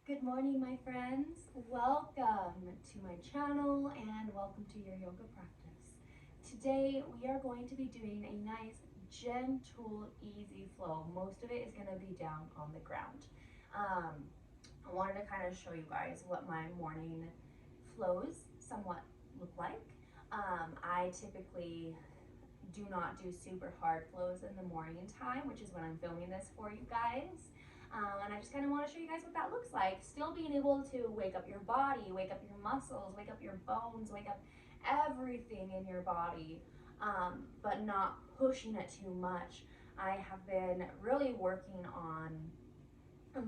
Good morning, my friends. Welcome to my channel and welcome to your yoga practice. Today, we are going to be doing a nice, gentle, easy flow. Most of it is going to be down on the ground. I wanted to kind of show you guys what my morning flows somewhat look like. I typically do not do super hard flows in the morning time, which is when I'm filming this for you guys. And I just kind of want to show you guys what that looks like. Still being able to wake up your body, wake up your muscles, wake up your bones, wake up everything in your body, but not pushing it too much. I have been really working on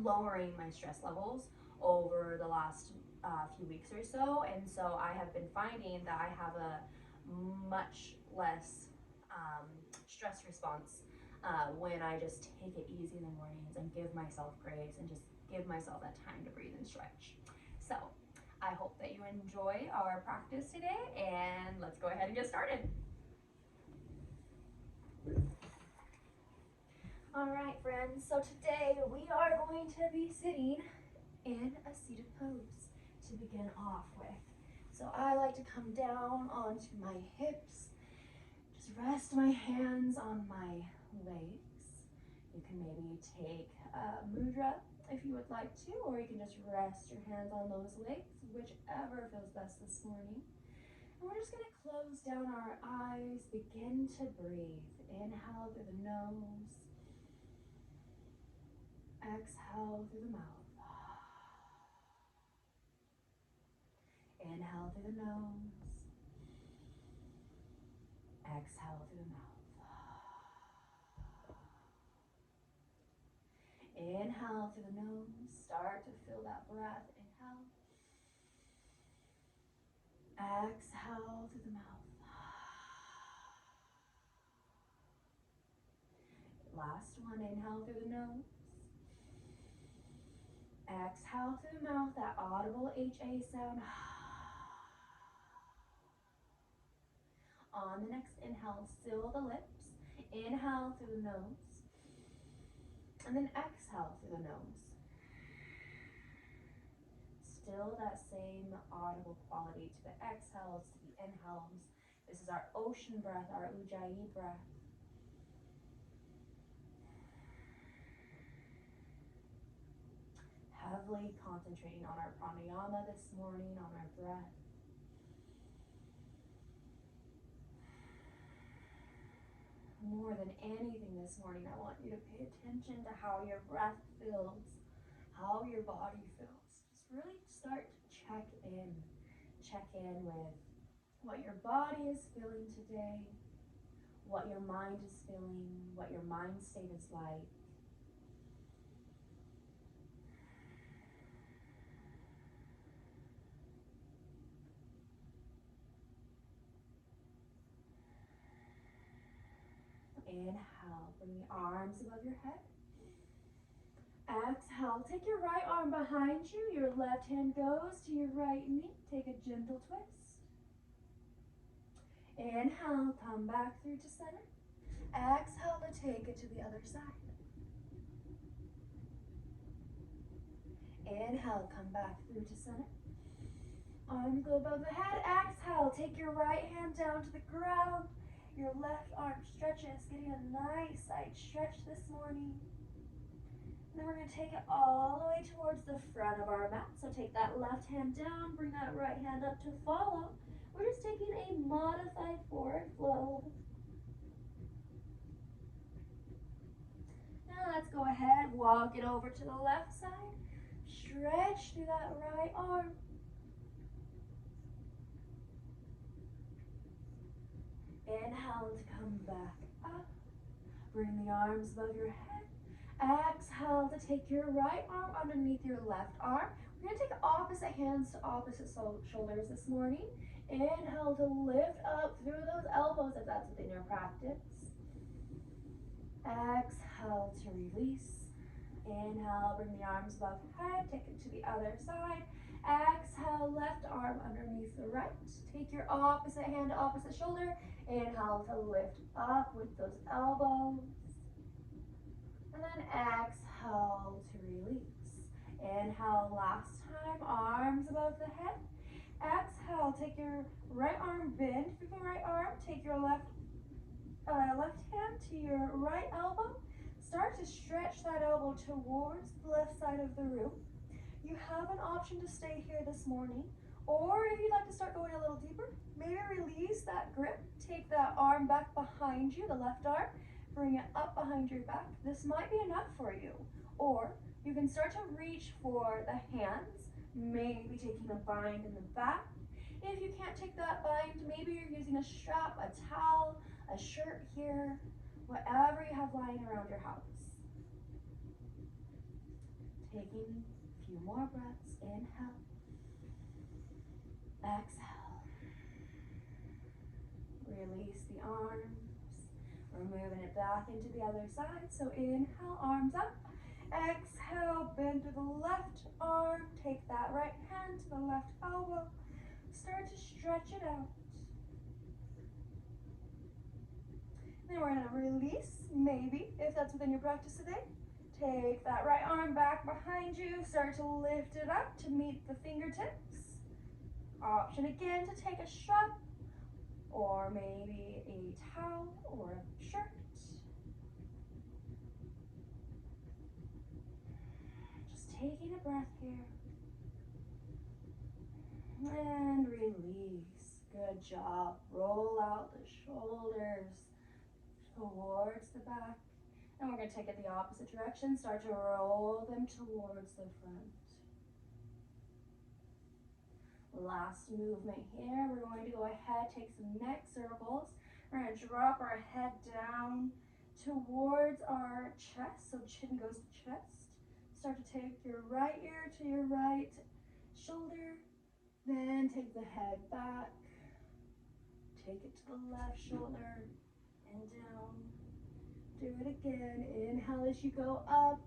lowering my stress levels over the last few weeks or so, and so I have been finding that I have a much less stress response when I just take it easy in the mornings and give myself grace and just give myself that time to breathe and stretch. So I hope that you enjoy our practice today, and let's go ahead and get started. All right, friends, so today we are going to be sitting in a seated pose to begin off with. So I like to come down onto my hips, just rest my hands on my legs. You can maybe take a mudra if you would like to, or you can just rest your hands on those legs, whichever feels best this morning. And we're just going to close down our eyes, begin to breathe. Inhale through the nose, exhale through the mouth. Inhale through the nose, exhale through the mouth. Inhale through the nose, start to feel that breath. Inhale. Exhale through the mouth. Last one, inhale through the nose. Exhale through the mouth, that audible HA sound. On the next inhale, seal the lips. Inhale through the nose. And then exhale through the nose. Still that same audible quality to the exhales, to the inhales. This is our ocean breath, our Ujjayi breath. Heavily concentrating on our pranayama this morning, on our breath. More than anything this morning, I want you to pay attention to how your breath feels, how your body feels. Just really start to check in with what your body is feeling today, what your mind is feeling, what your mind state is like. Inhale, bring the arms above your head. Exhale, take your right arm behind you. Your left hand goes to your right knee. Take a gentle twist. Inhale, come back through to center. Exhale to take it to the other side. Inhale, come back through to center. Arms go above the head. Exhale, take your right hand down to the ground. Your left arm stretches, getting a nice side stretch this morning. And then we're going to take it all the way towards the front of our mat. So take that left hand down, bring that right hand up to follow. We're just taking a modified forward flow. Now let's go ahead, walk it over to the left side. Stretch through that right arm. Inhale to come back up. Bring the arms above your head. Exhale to take your right arm underneath your left arm. We're going to take opposite hands to opposite shoulders this morning. Inhale to lift up through those elbows if that's within your practice. Exhale to release. Inhale, bring the arms above your head. Take it to the other side. Exhale, left arm underneath the right. Take your opposite hand to opposite shoulder. Inhale to lift up with those elbows. And then exhale to release. Inhale, last time, arms above the head. Exhale, take your right arm, bend through the right arm, take your left hand to your right elbow. Start to stretch that elbow towards the left side of the room. You have an option to stay here this morning, or if you'd like to start going a little deeper, maybe release that grip. Take that arm back behind you, the left arm, bring it up behind your back. This might be enough for you, or you can start to reach for the hands, maybe taking a bind in the back. If you can't take that bind, maybe you're using a strap, a towel, a shirt here, whatever you have lying around your house. Taking a few more breaths. Inhale. Exhale. Release the arms. We're moving it back into the other side. So inhale, arms up. Exhale, bend to the left arm. Take that right hand to the left elbow. Start to stretch it out. Then we're going to release, maybe, if that's within your practice today. Take that right arm back behind you. Start to lift it up to meet the fingertips. Option again to take a strap, or maybe a towel or a shirt. Just taking a breath here. And release. Good job. Roll out the shoulders towards the back. And we're going to take it the opposite direction. Start to roll them towards the front. Last movement here. We're going to go ahead, take some neck circles. We're going to drop our head down towards our chest. So chin goes to chest. Start to take your right ear to your right shoulder. Then take the head back. Take it to the left shoulder and down. Do it again. Inhale as you go up.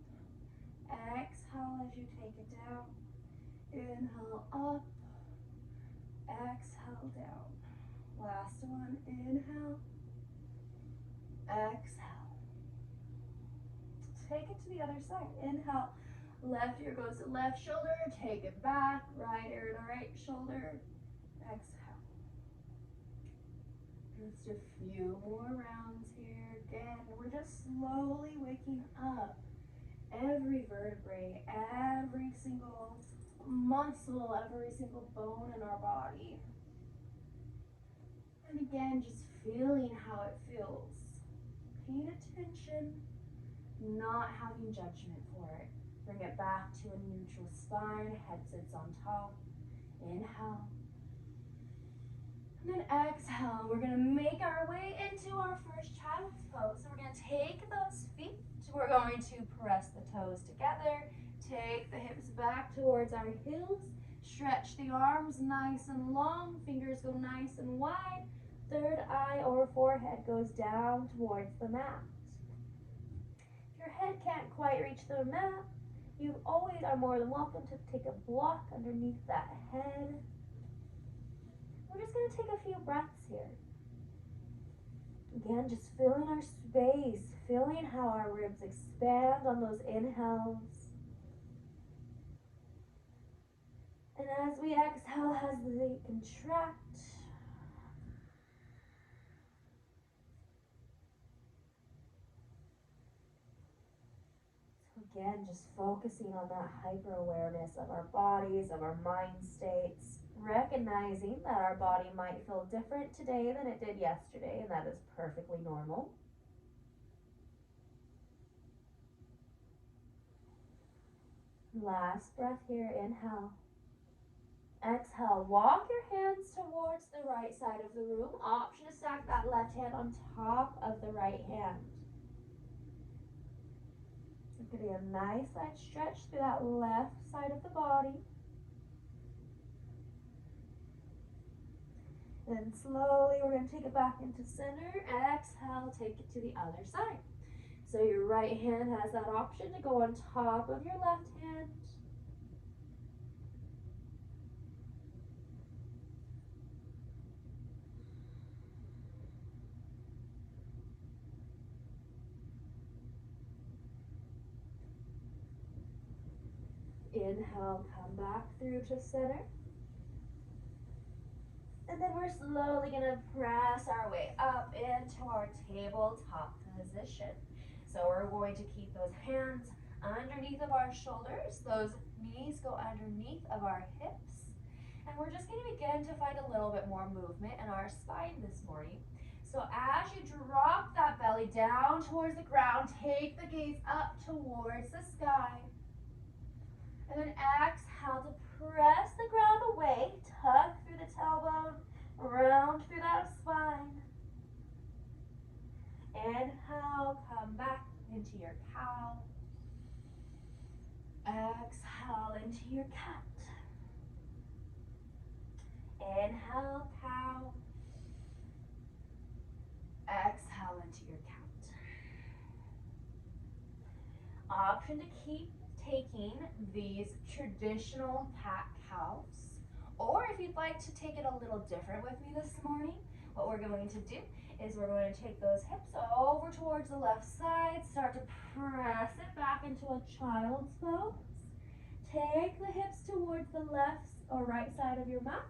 Exhale as you take it down. Inhale up. Exhale down. Last one. Inhale. Exhale. Take it to the other side. Inhale. Left ear goes to left shoulder. Take it back. Right ear to right shoulder. Exhale. Just a few more rounds here. Again, we're just slowly waking up every vertebrae, every single muscle, every single bone in our body. And again, just feeling how it feels. Paying attention, not having judgment for it. Bring it back to a neutral spine, head sits on top. Inhale. And then exhale. We're going to make our way into our first child's pose. So we're going to take those feet. We're going to press the toes together. Take the hips back towards our heels. Stretch the arms nice and long. Fingers go nice and wide. Third eye or forehead goes down towards the mat. If your head can't quite reach the mat, you always are more than welcome to take a block underneath that head. We're just going to take a few breaths here. Again, just feeling our space, feeling how our ribs expand on those inhales. And as we exhale, as they contract. Again, just focusing on that hyper-awareness of our bodies, of our mind states, recognizing that our body might feel different today than it did yesterday, and that is perfectly normal. Last breath here, inhale. Exhale, walk your hands towards the right side of the room. Option to stack that left hand on top of the right hand. Getting a nice side stretch through that left side of the body. Then slowly we're going to take it back into center. Exhale, take it to the other side. So your right hand has that option to go on top of your left hand. Inhale, come back through to center. And then we're slowly going to press our way up into our tabletop position. So we're going to keep those hands underneath of our shoulders. Those knees go underneath of our hips. And we're just going to begin to find a little bit more movement in our spine this morning. So as you drop that belly down towards the ground, take the gaze up towards the sky. And then exhale to press the ground away, tuck through the tailbone, round through that spine. Inhale, come back into your cow. Exhale into your cat. Inhale, cow. Exhale into your cat. Option to keep taking these traditional cat-cows, or if you'd like to take it a little different with me this morning, what we're going to do is we're going to take those hips over towards the left side, start to press it back into a child's pose. Take the hips towards the left or right side of your mat.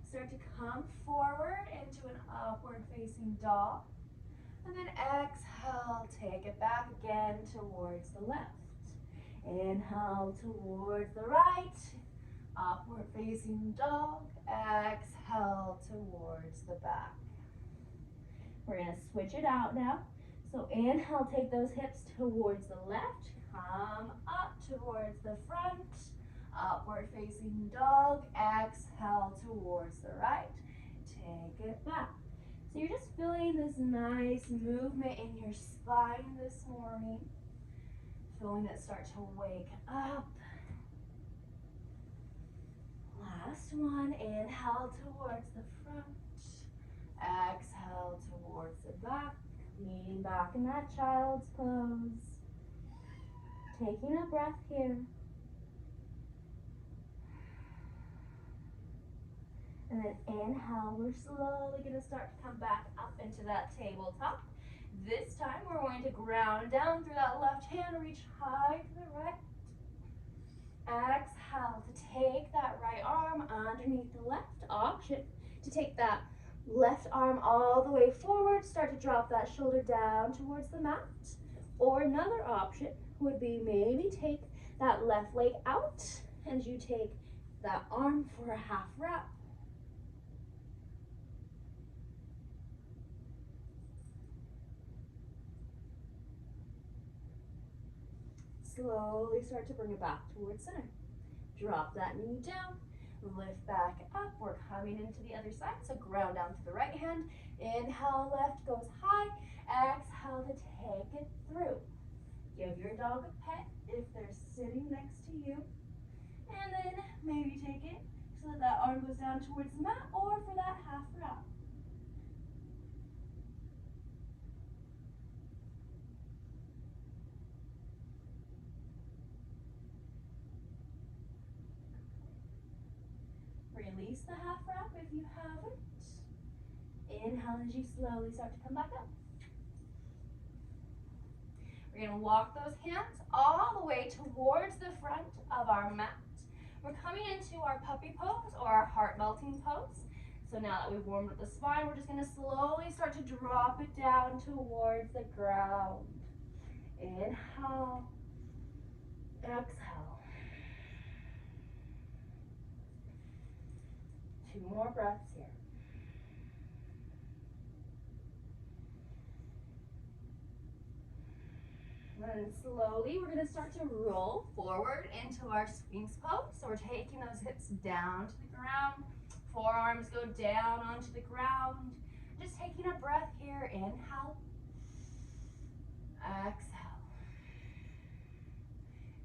Start to come forward into an upward facing dog. And then exhale, take it back again towards the left. Inhale towards the right, upward facing dog. Exhale towards the back. We're going to switch it out now. So inhale, take those hips towards the left, come up towards the front, upward facing dog. Exhale towards the right, take it back. So you're just feeling this nice movement in your spine this morning. Feeling it start to wake up. Last one, inhale towards the front. Exhale towards the back. Leaning back in that child's pose. Taking a breath here. And then inhale, we're slowly going to start to come back up into that tabletop. This time we're going to ground down through that left hand, reach high to the right. Exhale to take that right arm underneath the left. Option to take that left arm all the way forward, start to drop that shoulder down towards the mat. Or another option would be maybe take that left leg out and you take that arm for a half wrap. Slowly start to bring it back towards center. Drop that knee down, lift back up. We're coming into the other side, so ground down to the right hand. Inhale, left goes high. Exhale to take it through. Give your dog a pet if they're sitting next to you. And then maybe take it so that that arm goes down towards the mat or for that half wrap. Release the half wrap if you haven't. Inhale as you slowly start to come back up. We're going to walk those hands all the way towards the front of our mat. We're coming into our puppy pose or our heart melting pose. So now that we've warmed up the spine, we're just going to slowly start to drop it down towards the ground. Inhale. Exhale. 2 more breaths here. And then slowly we're going to start to roll forward into our sphinx pose. So we're taking those hips down to the ground. Forearms go down onto the ground. Just taking a breath here. Inhale. Exhale.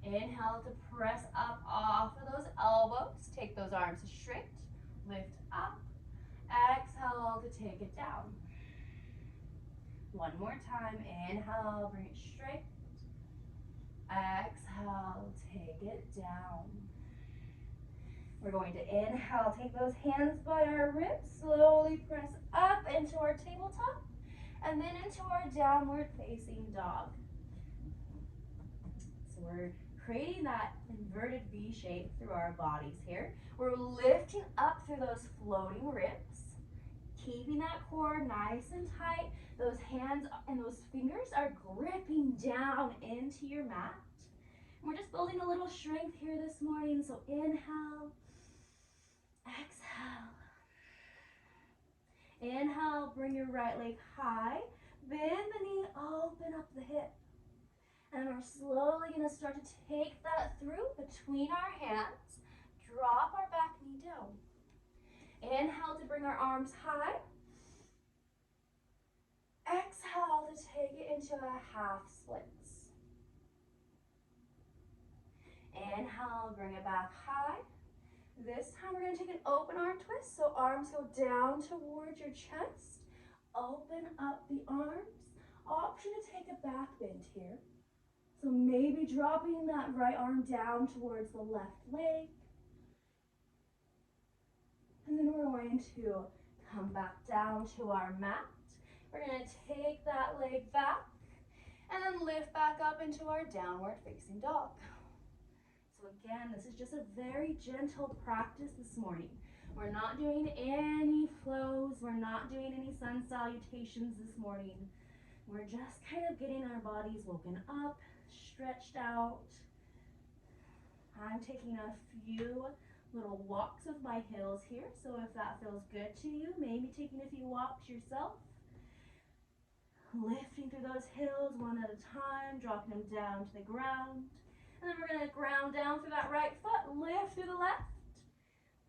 Inhale to press up off of those elbows. Take those arms straight. Lift up. Exhale to take it down. One more time. Inhale, bring it straight. Exhale, take it down. We're going to inhale, take those hands by our ribs, slowly press up into our tabletop, and then into our downward facing dog. So we're creating that inverted V shape through our bodies here. We're lifting up through those floating ribs, keeping that core nice and tight. Those hands and those fingers are gripping down into your mat. We're just building a little strength here this morning. So inhale, exhale. Inhale, bring your right leg high. Bend the knee, open up the hip. And we're slowly going to start to take that through between our hands. Drop our back knee down. Inhale to bring our arms high. Exhale to take it into a half splits. Inhale, bring it back high. This time we're going to take an open arm twist, so arms go down towards your chest. Open up the arms. Option to take a back bend here. So maybe dropping that right arm down towards the left leg. And then we're going to come back down to our mat. We're going to take that leg back and then lift back up into our downward facing dog. So again, this is just a very gentle practice this morning. We're not doing any flows. We're not doing any sun salutations this morning. We're just kind of getting our bodies woken up, stretched out. I'm taking a few little walks with my heels here, so if that feels good to you, maybe taking a few walks yourself. Lifting through those heels one at a time, dropping them down to the ground. And then we're going to ground down through that right foot, lift through the left.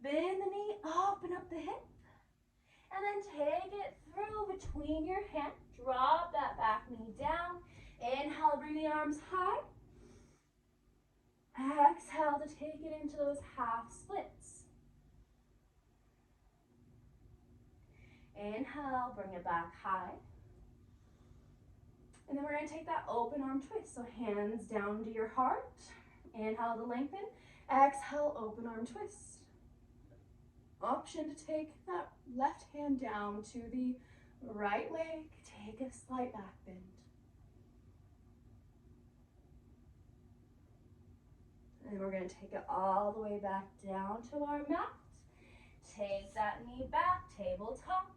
Bend the knee, open up the hip. And then take it through between your hands. Drop that back knee down. Inhale, bring the arms high. Exhale to take it into those half splits. Inhale, bring it back high. And then we're going to take that open arm twist. So hands down to your heart. Inhale to lengthen. Exhale, open arm twist. Option to take that left hand down to the right leg. Take a slight back bend. And we're going to take it all the way back down to our mat. Take that knee back, tabletop.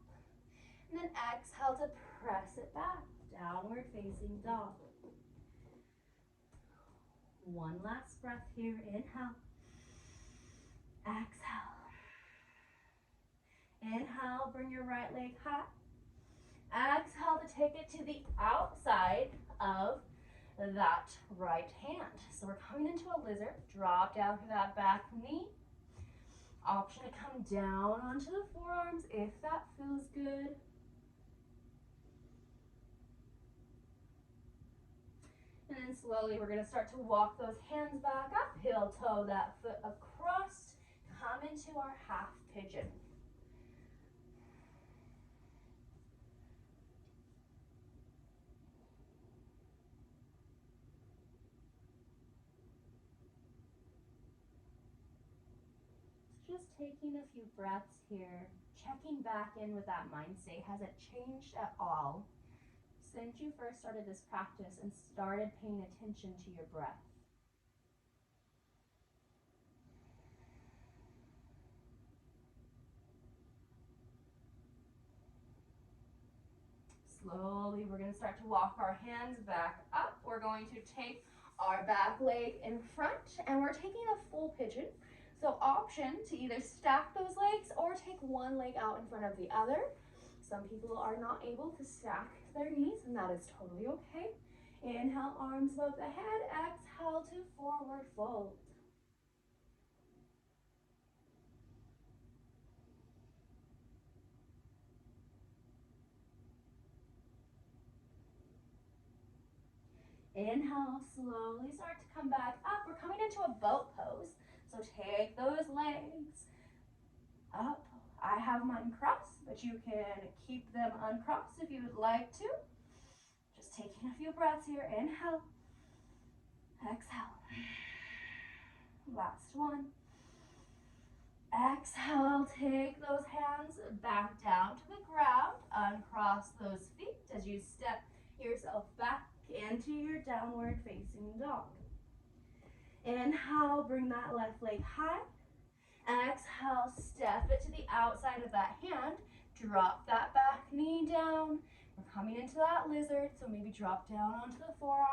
And then exhale to press it back. Downward facing dog. One last breath here. Inhale. Exhale. Inhale, bring your right leg high. Exhale to take it to the outside of that right hand. So we're coming into a lizard. Drop down through that back knee. Option to come down onto the forearms if that feels good. And then slowly we're going to start to walk those hands back up, heel toe that foot across, come into our half pigeon. So just taking a few breaths here, checking back in with that mind state. Has it changed at all since you first started this practice and started paying attention to your breath? Slowly, we're going to start to walk our hands back up. We're going to take our back leg in front, and we're taking a full pigeon. So option to either stack those legs or take one leg out in front of the other. Some people are not able to stack their knees, and that is totally okay. Inhale, arms above the head. Exhale to forward fold. Inhale, slowly start to come back up. We're coming into a boat pose. So take those legs up. I have mine crossed, but you can keep them uncrossed if you would like to. Just taking a few breaths here. Inhale. Exhale. Last one. Exhale. Take those hands back down to the ground. Uncross those feet as you step yourself back into your downward facing dog. Inhale, bring that left leg high. Exhale, step it to the outside of that hand. Drop that back knee down. We're coming into that lizard, so maybe drop down onto the forearms.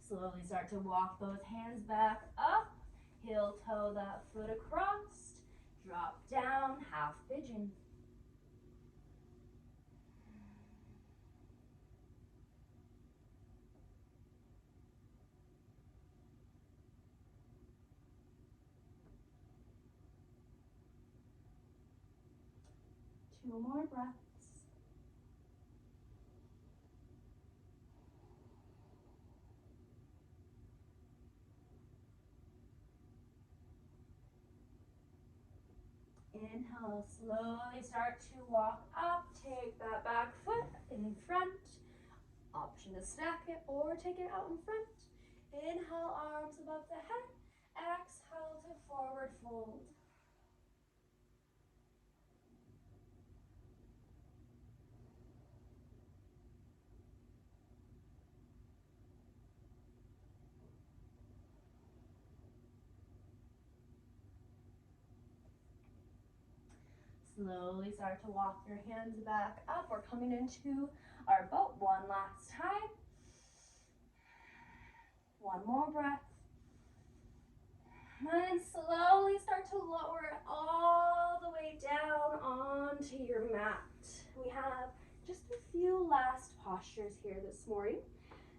Slowly start to walk those hands back up. Heel toe that foot across. Drop down, half pigeon. Two more breaths. Inhale, slowly start to walk up. Take that back foot in front. Option to stack it or take it out in front. Inhale, arms above the head. Exhale to forward fold. Slowly start to walk your hands back up. We're coming into our boat one last time. One more breath. And slowly start to lower it all the way down onto your mat. We have just a few last postures here this morning.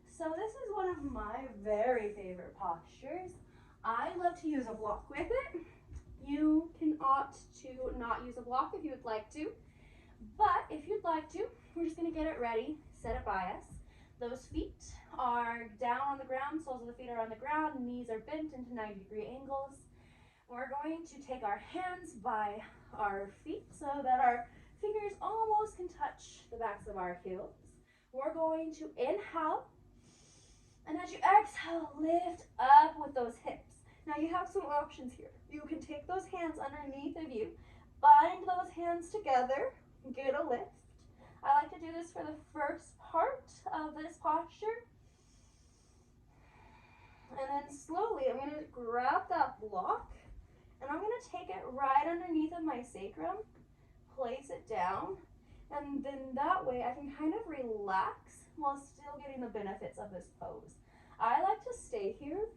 So this is one of my very favorite postures. I love to use a block with it. You can opt to not use a block if you would like to. But if you'd like to, we're just going to get it ready, set it by us. Those feet are down on the ground, soles of the feet are on the ground, knees are bent into 90-degree angles. We're going to take our hands by our feet so that our fingers almost can touch the backs of our heels. We're going to inhale, and as you exhale, lift up with those hips. Now you have some options here. You can take those hands underneath of you, bind those hands together, get a lift. I like to do this for the first part of this posture. And then slowly I'm going to grab that block and I'm going to take it right underneath of my sacrum, place it down, and then that way I can kind of relax while still getting the benefits of this pose. I like to stay here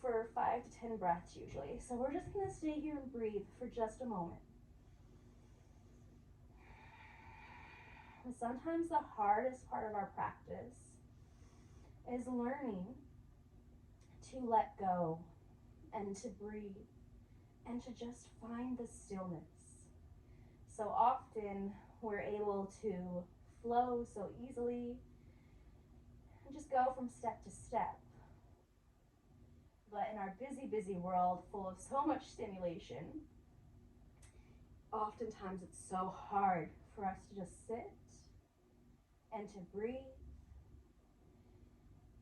for 5 to 10 breaths usually. So we're just going to stay here and breathe for just a moment. And sometimes the hardest part of our practice is learning to let go and to breathe and to just find the stillness. So often we're able to flow so easily and just go from step to step. But in our busy world full of so much stimulation, oftentimes it's so hard for us to just sit and to breathe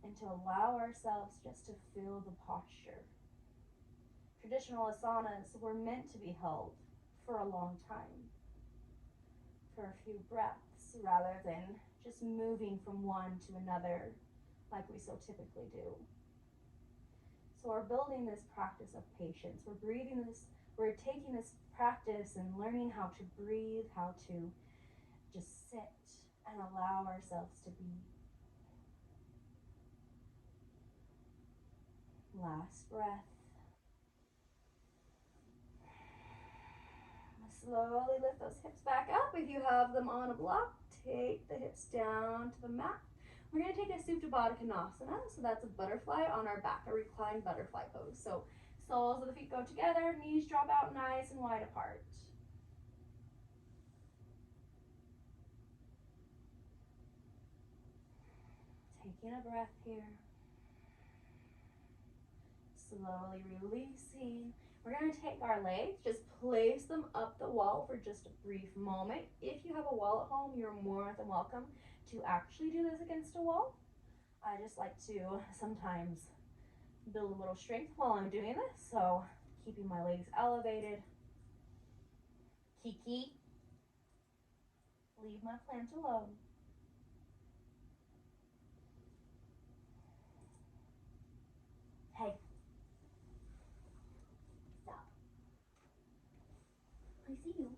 and to allow ourselves just to feel the posture. Traditional asanas were meant to be held for a long time, for a few breaths, rather than just moving from one to another like we so typically do. So we're building this practice of patience. We're taking this practice and learning how to breathe, how to just sit and allow ourselves to be. Last breath. Slowly lift those hips back up. If you have them on a block, take the hips down to the mat. We're going to take a Supta Baddha Konasana. So that's a butterfly on our back, a reclined butterfly pose. So soles of the feet go together, knees drop out nice and wide apart. Taking a breath here. Slowly releasing. We're going to take our legs, just place them up the wall for just a brief moment. If you have a wall at home, you're more than welcome to actually do this against a wall. I just like to sometimes build a little strength while I'm doing this, so keeping my legs elevated. Kiki, leave my plant alone. Hey, stop. I see you.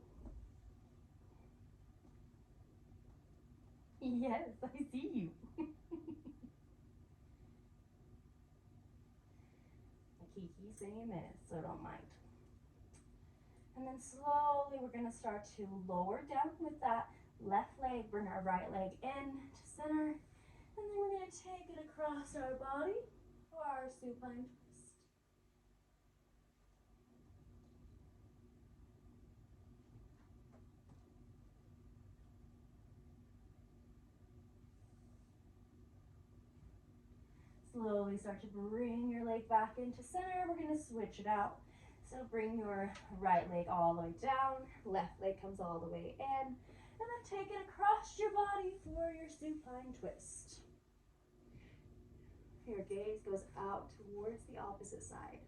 Yes, I see you. Kiki's in a minute, so don't mind. And then slowly we're going to start to lower down with that left leg, bring our right leg in to center, and then we're going to take it across our body for our supine twist. Slowly start to bring your leg back into center. We're going to switch it out. So bring your right leg all the way down, left leg comes all the way in, and then take it across your body for your supine twist. Your gaze goes out towards the opposite side.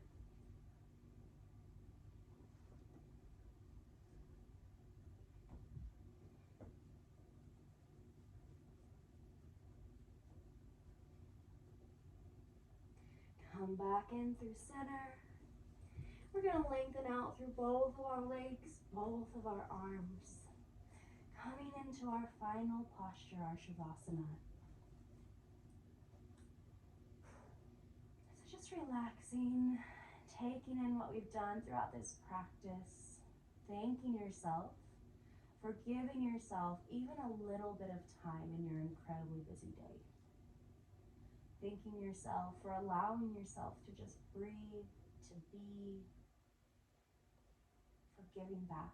Come back in through center. We're going to lengthen out through both of our legs, both of our arms. Coming into our final posture, our Shavasana. So just relaxing, taking in what we've done throughout this practice, thanking yourself for giving yourself even a little bit of time in your incredibly busy day. Thanking yourself for allowing yourself to just breathe, to be, for giving back.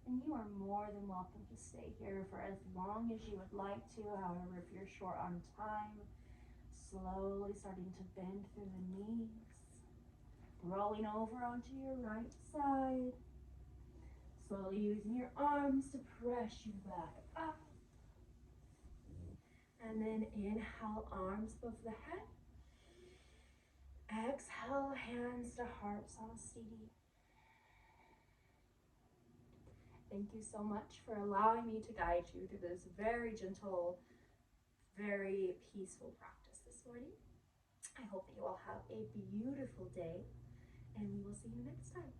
And you are more than welcome to stay here for as long as you would like to. However, if you're short on time, slowly starting to bend through the knees, rolling over onto your right side, slowly using your arms to press you back up. And then inhale, arms above the head. Exhale, hands to heart, Samastiti. Thank you so much for allowing me to guide you through this very gentle, very peaceful practice this morning. I hope that you all have a beautiful day, and we will see you next time.